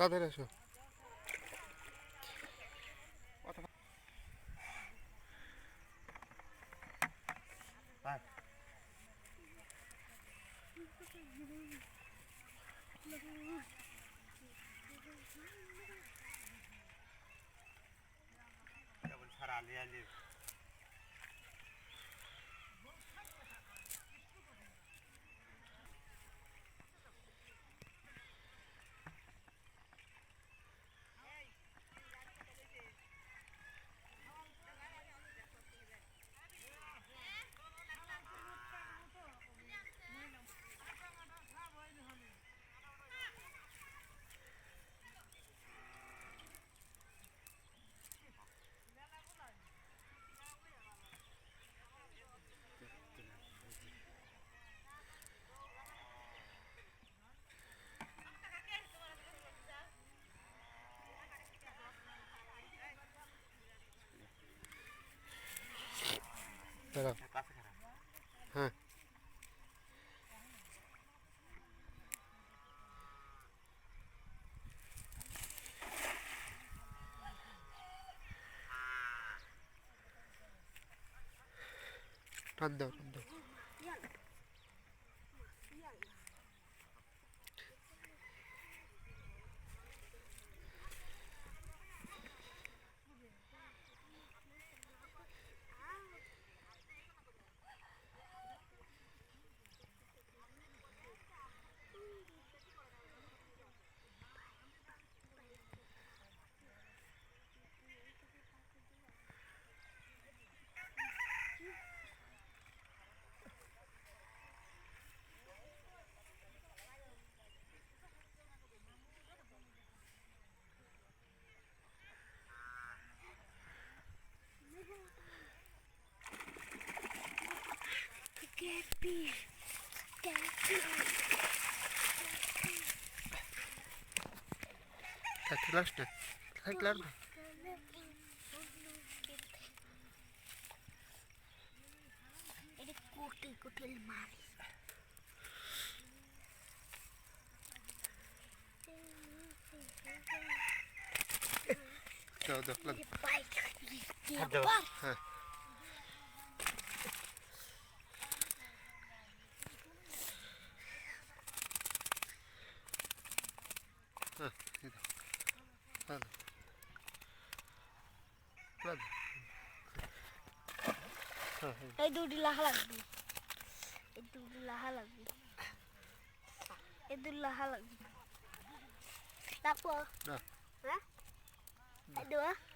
তাদের এসো সারা আলি আলি হ্যাঁ টান দাও টান দাও Catfish na. Catfish na. Ini kutil lemari. Coba dah pelan. Baik. Ada. Hah. Hah, itu. Pelan. Pelan. Itu lagi. Itu lagi. Tak apa. Dah. Hah? Aduh.